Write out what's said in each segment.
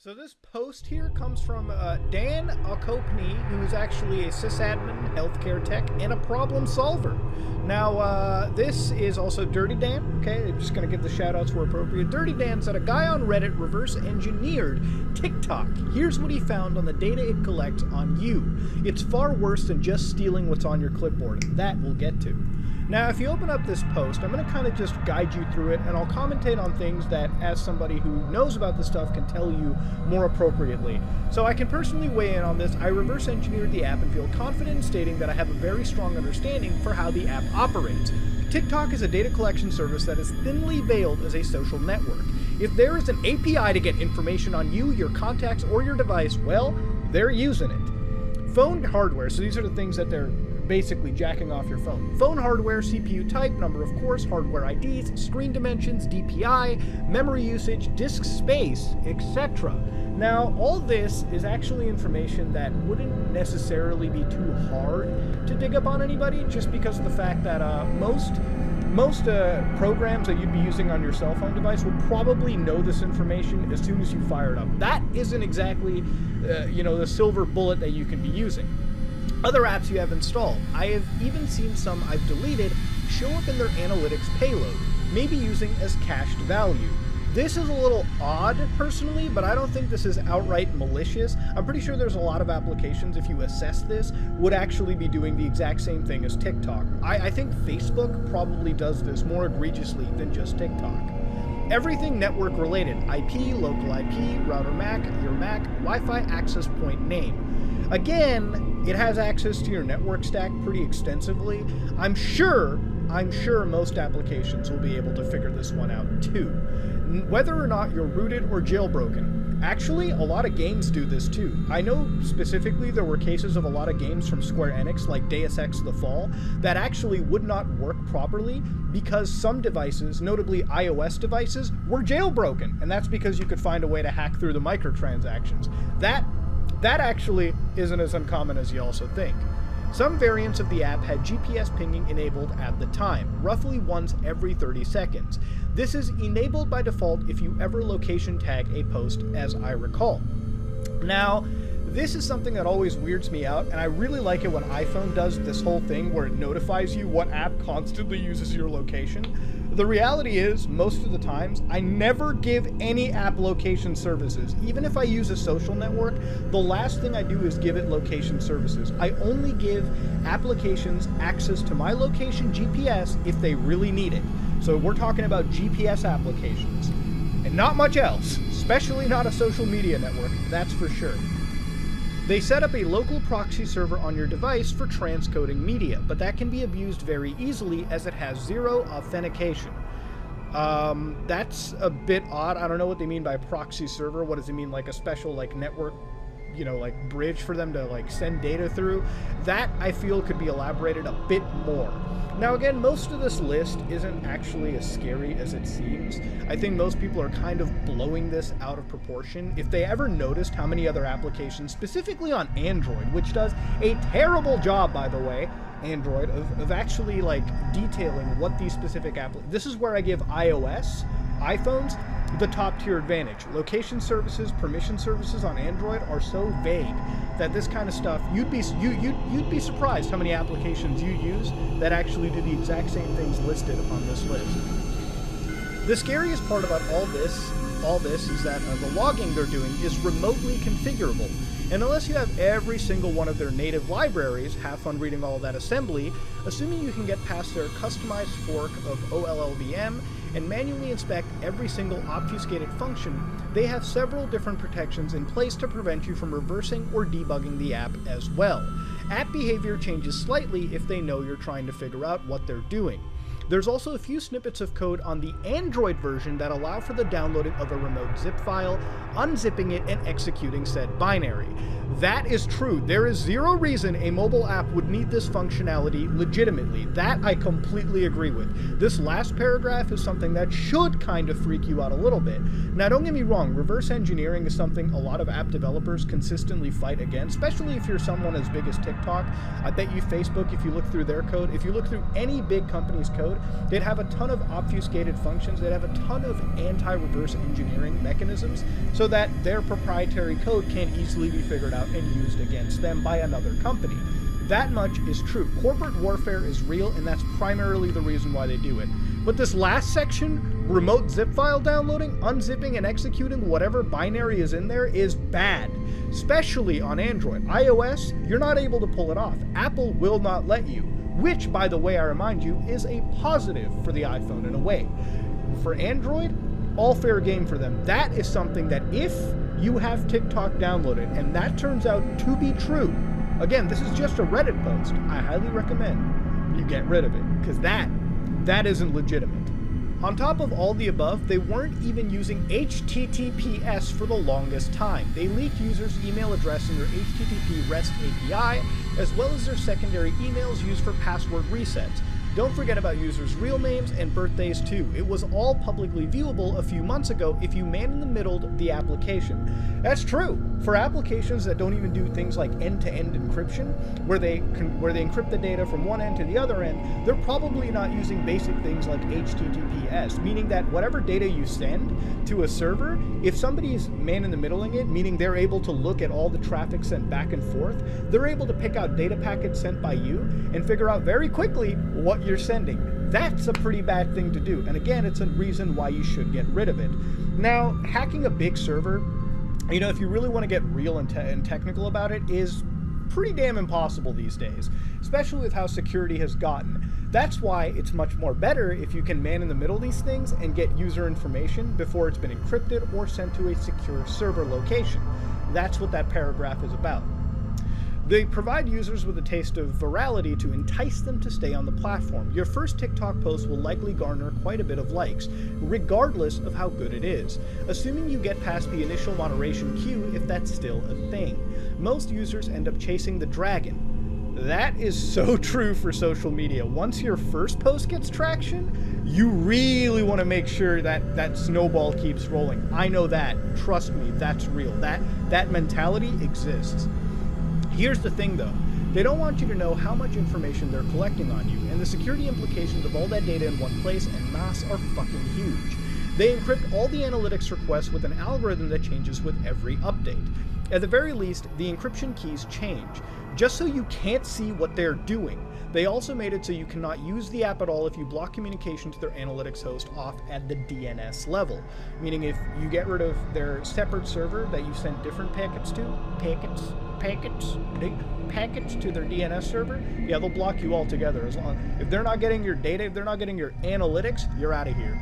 So this post here comes from Dan Okopny, who is actually a sysadmin, healthcare tech, and a problem solver. Now, this is also Dirty Dan, okay? I'm just going to give the shout-outs where appropriate. Dirty Dan said, a guy on Reddit reverse-engineered TikTok. Here's what he found on the data it collects on you. It's far worse than just stealing what's on your clipboard. That we'll get to. Now, if you open up this post, I'm going to kind of just guide you through it, and I'll commentate on things that, as somebody who knows about this stuff, can tell you more appropriately. So I can personally weigh in on this. I reverse engineered the app and feel confident in stating that I have a very strong understanding for how the app operates. TikTok is a data collection service that is thinly veiled as a social network. If there is an API to get information on you, your contacts, or your device, well, they're using it. Phone hardware, so these are the things that they're basically jacking off your phone. Phone hardware, CPU type, number of course, hardware IDs, screen dimensions, DPI, memory usage, disk space, etc. Now, all this is actually information that wouldn't necessarily be too hard to dig up on anybody, just because of the fact that most programs that you'd be using on your cell phone device will probably know this information as soon as you fire it up. That isn't exactly, the silver bullet that you can be using. Other apps you have installed, I have even seen some I've deleted show up in their analytics payload, maybe using as cached value. This is a little odd, personally, but I don't think this is outright malicious. I'm pretty sure there's a lot of applications, if you assess this, would actually be doing the exact same thing as TikTok. I think Facebook probably does this more egregiously than just TikTok. Everything network related, IP, local IP, router MAC, your MAC, Wi-Fi access point name. Again, it has access to your network stack pretty extensively. I'm sure most applications will be able to figure this one out too. Whether or not you're rooted or jailbroken. Actually, a lot of games do this too. I know specifically there were cases of a lot of games from Square Enix, like Deus Ex The Fall, that actually would not work properly because some devices, notably iOS devices, were jailbroken. And that's because you could find a way to hack through the microtransactions. That actually isn't as uncommon as you also think. Some variants of the app had GPS pinging enabled at the time, roughly once every 30 seconds. This is enabled by default if you ever location tag a post, as I recall. Now, this is something that always weirds me out, and I really like it when iPhone does this whole thing where it notifies you what app constantly uses your location. The reality is, most of the times, I never give any app location services. Even if I use a social network, the last thing I do is give it location services. I only give applications access to my location GPS if they really need it. So we're talking about GPS applications, and not much else, especially not a social media network, that's for sure. They set up a local proxy server on your device for transcoding media, but that can be abused very easily as it has zero authentication. That's a bit odd. I don't know what they mean by proxy server. What does it mean, like a special network, bridge for them to send data through? That I feel could be elaborated a bit more. Now again, most of this list isn't actually as scary as it seems. I think most people are kind of blowing this out of proportion. If they ever noticed how many other applications, specifically on Android, which does a terrible job, by the way, Android, of actually detailing what these specific this is where I give iPhones, the top tier advantage. Location services, permission services on Android are so vague that this kind of stuff, you'd be surprised how many applications you use that actually do the exact same things listed on this list. The scariest part about all this is that the logging they're doing is remotely configurable. And unless you have every single one of their native libraries, have fun reading all of that assembly, assuming you can get past their customized fork of OLLVM and manually inspect every single obfuscated function, they have several different protections in place to prevent you from reversing or debugging the app as well. App behavior changes slightly if they know you're trying to figure out what they're doing. There's also a few snippets of code on the Android version that allow for the downloading of a remote zip file, unzipping it, and executing said binary. That is true. There is zero reason a mobile app would need this functionality legitimately. That I completely agree with. This last paragraph is something that should kind of freak you out a little bit. Now, don't get me wrong, reverse engineering is something a lot of app developers consistently fight against, especially if you're someone as big as TikTok. I bet you Facebook, if you look through their code, if you look through any big company's code, code, they'd have a ton of obfuscated functions, they'd have a ton of anti-reverse engineering mechanisms so that their proprietary code can't easily be figured out and used against them by another company. That much is true. Corporate warfare is real, and that's primarily the reason why they do it. But this last section, remote zip file downloading, unzipping, and executing whatever binary is in there is bad, especially on Android. iOS, you're not able to pull it off. Apple will not let you, which, by the way, I remind you, is a positive for the iPhone in a way. For Android, all fair game for them. That is something that if you have TikTok downloaded and that turns out to be true, again, this is just a Reddit post, I highly recommend you get rid of it, because that isn't legitimate. On top of all the above, they weren't even using HTTPS for the longest time. They leaked users' email address in their HTTP REST API, as well as their secondary emails used for password resets. Don't forget about users' real names and birthdays too. It was all publicly viewable a few months ago if you man-in-the-middled the application. That's true. For applications that don't even do things like end-to-end encryption, where they encrypt the data from one end to the other end, they're probably not using basic things like HTTPS, meaning that whatever data you send to a server, if somebody's man-in-the-middling it, meaning they're able to look at all the traffic sent back and forth, they're able to pick out data packets sent by you and figure out very quickly what you're sending. That's a pretty bad thing to do. And again, it's a reason why you should get rid of it. Now, hacking a big server, you know, if you really want to get real and technical about it, is pretty damn impossible these days, especially with how security has gotten. That's why it's much more better if you can man-in-the-middle these things and get user information before it's been encrypted or sent to a secure server location. That's what that paragraph is about. They provide users with a taste of virality to entice them to stay on the platform. Your first TikTok post will likely garner quite a bit of likes, regardless of how good it is, assuming you get past the initial moderation queue if that's still a thing. Most users end up chasing the dragon. That is so true for social media. Once your first post gets traction, you really want to make sure that that snowball keeps rolling. I know that. Trust me, that's real. That mentality exists. Here's the thing though, they don't want you to know how much information they're collecting on you, and the security implications of all that data in one place en masse are fucking huge. They encrypt all the analytics requests with an algorithm that changes with every update. At the very least, the encryption keys change, just so you can't see what they're doing. They also made it so you cannot use the app at all if you block communication to their analytics host off at the DNS level. Meaning if you get rid of their separate server that you send different packets to, packets to their DNS server, yeah, they'll block you altogether. If they're not getting your data, if they're not getting your analytics, you're out of here.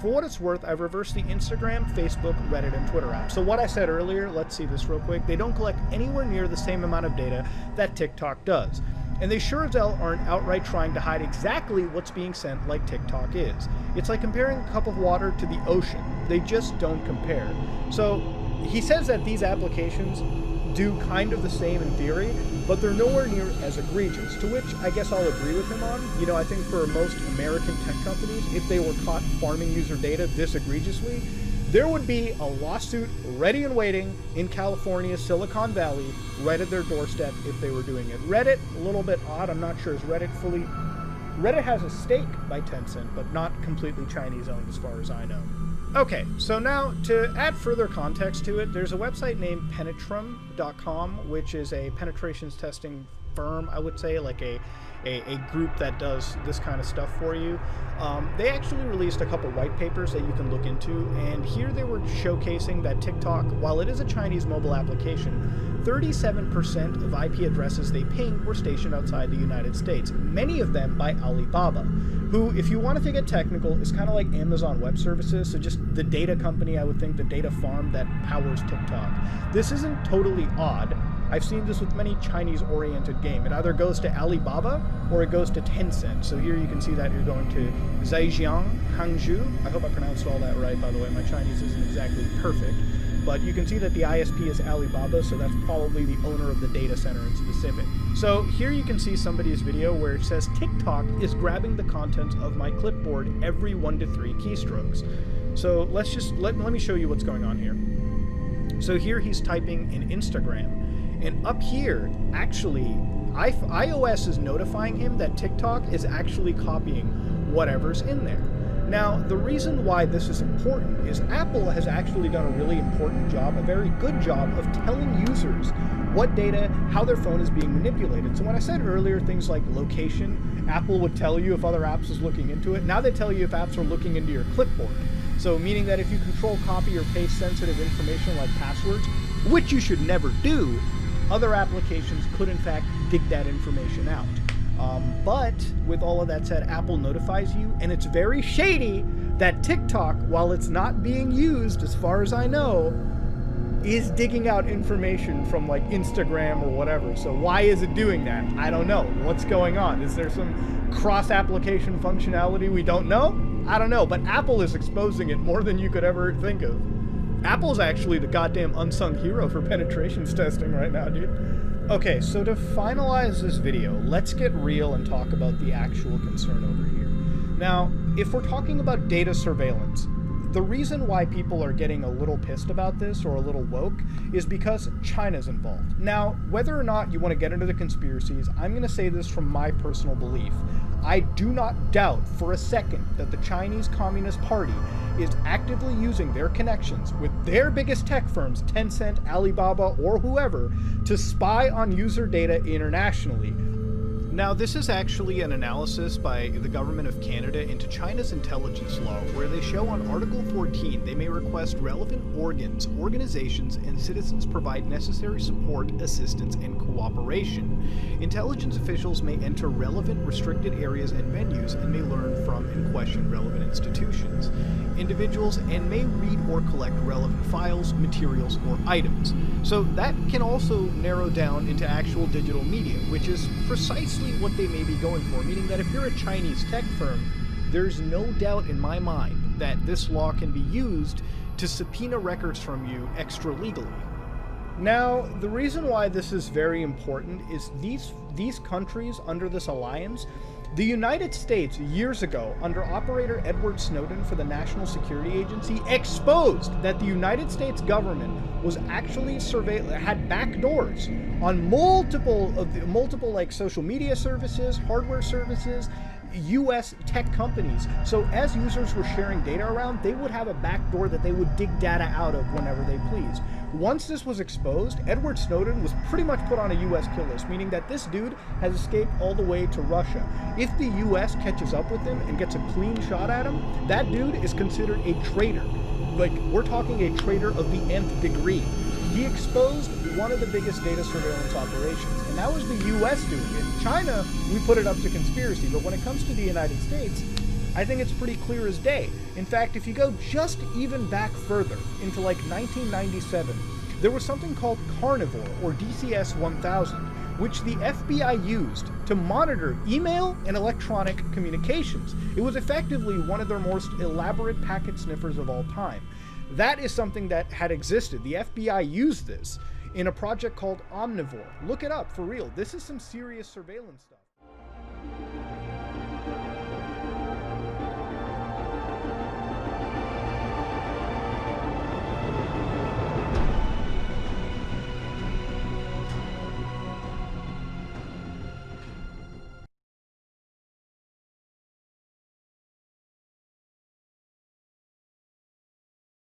For what it's worth, I've reversed the Instagram, Facebook, Reddit, and Twitter apps. So what I said earlier, let's see this real quick. They don't collect anywhere near the same amount of data that TikTok does. And they sure as hell aren't outright trying to hide exactly what's being sent like TikTok is. It's like comparing a cup of water to the ocean. They just don't compare. So he says that these applications do kind of the same in theory, but they're nowhere near as egregious, to which I guess I'll agree with him on. You know, I think for most American tech companies, if they were caught farming user data this egregiously, there would be a lawsuit ready and waiting in California, Silicon Valley, right at their doorstep if they were doing it. Reddit, a little bit odd. I'm not sure is Reddit has a stake by Tencent, but not completely Chinese owned as far as I know. Okay, so now to add further context to it, there's a website named Penetrum.com, which is a penetrations testing firm, I would say, like a group that does this kind of stuff for you. They actually released a couple white papers that you can look into, and here they were showcasing that TikTok, while it is a Chinese mobile application, 37% of IP addresses they pinged were stationed outside the United States, many of them by Alibaba, who, if you wanted to get technical, is kind of like Amazon Web Services, so just the data company, I would think, the data farm that powers TikTok. This isn't totally odd. I've seen this with many Chinese-oriented games. It either goes to Alibaba or it goes to Tencent. So here you can see that you're going to Zhejiang, Hangzhou. I hope I pronounced all that right, by the way. My Chinese isn't exactly perfect. But you can see that the ISP is Alibaba, so that's probably the owner of the data center in specific. So here you can see somebody's video where it says TikTok is grabbing the content of my clipboard every 1 to 3 keystrokes. So let me show you what's going on here. So here he's typing in Instagram. And up here, actually, iOS is notifying him that TikTok is actually copying whatever's in there. Now, the reason why this is important is Apple has actually done a really important job, a very good job of telling users what data, how their phone is being manipulated. So when I said earlier things like location, Apple would tell you if other apps is looking into it. Now they tell you if apps are looking into your clipboard. So meaning that if you control, copy, or paste sensitive information like passwords, which you should never do, other applications could in fact dig that information out. But with all of that said, Apple notifies you, and it's very shady that TikTok, while it's not being used as far as I know, is digging out information from like Instagram or whatever. So why is it doing that? I don't know. What's going on? Is there some cross-application functionality we don't know? I don't know, but Apple is exposing it more than you could ever think of. Apple's actually the goddamn unsung hero for penetrations testing right now, dude. Okay, so to finalize this video, let's get real and talk about the actual concern over here. Now, if we're talking about data surveillance, the reason why people are getting a little pissed about this or a little woke is because China's involved. Now, whether or not you want to get into the conspiracies, I'm going to say this from my personal belief. I do not doubt for a second that the Chinese Communist Party is actively using their connections with their biggest tech firms, Tencent, Alibaba, or whoever, to spy on user data internationally. Now, this is actually an analysis by the government of Canada into China's intelligence law, where they show on Article 14 they may request relevant organs, organizations, and citizens provide necessary support, assistance, and cooperation. Intelligence officials may enter relevant restricted areas and venues and may learn from and question relevant institutions, individuals, and may read or collect relevant files, materials, or items. So that can also narrow down into actual digital media, which is precisely what they may be going for, meaning that if you're a Chinese tech firm, there's no doubt in my mind that this law can be used to subpoena records from you extra legally. Now, the reason why this is very important is these countries under this alliance, the United States years ago, under operator Edward Snowden for the National Security Agency, exposed that the United States government was actually had backdoors on multiple like social media services, hardware services, US tech companies. So as users were sharing data around, they would have a backdoor that they would dig data out of whenever they pleased. Once this was exposed, Edward Snowden was pretty much put on a US kill list, meaning that this dude has escaped all the way to Russia. If the US catches up with him and gets a clean shot at him, that dude is considered a traitor. Like, we're talking a traitor of the nth degree. He exposed one of the biggest data surveillance operations, and that was the US doing it. China, we put it up to conspiracy, but when it comes to the United States, I think it's pretty clear as day. In fact, if you go just even back further, into like 1997, there was something called Carnivore, or DCS-1000, which the FBI used to monitor email and electronic communications. It was effectively one of their most elaborate packet sniffers of all time. That is something that had existed. The FBI used this in a project called Omnivore. Look it up, for real. This is some serious surveillance stuff.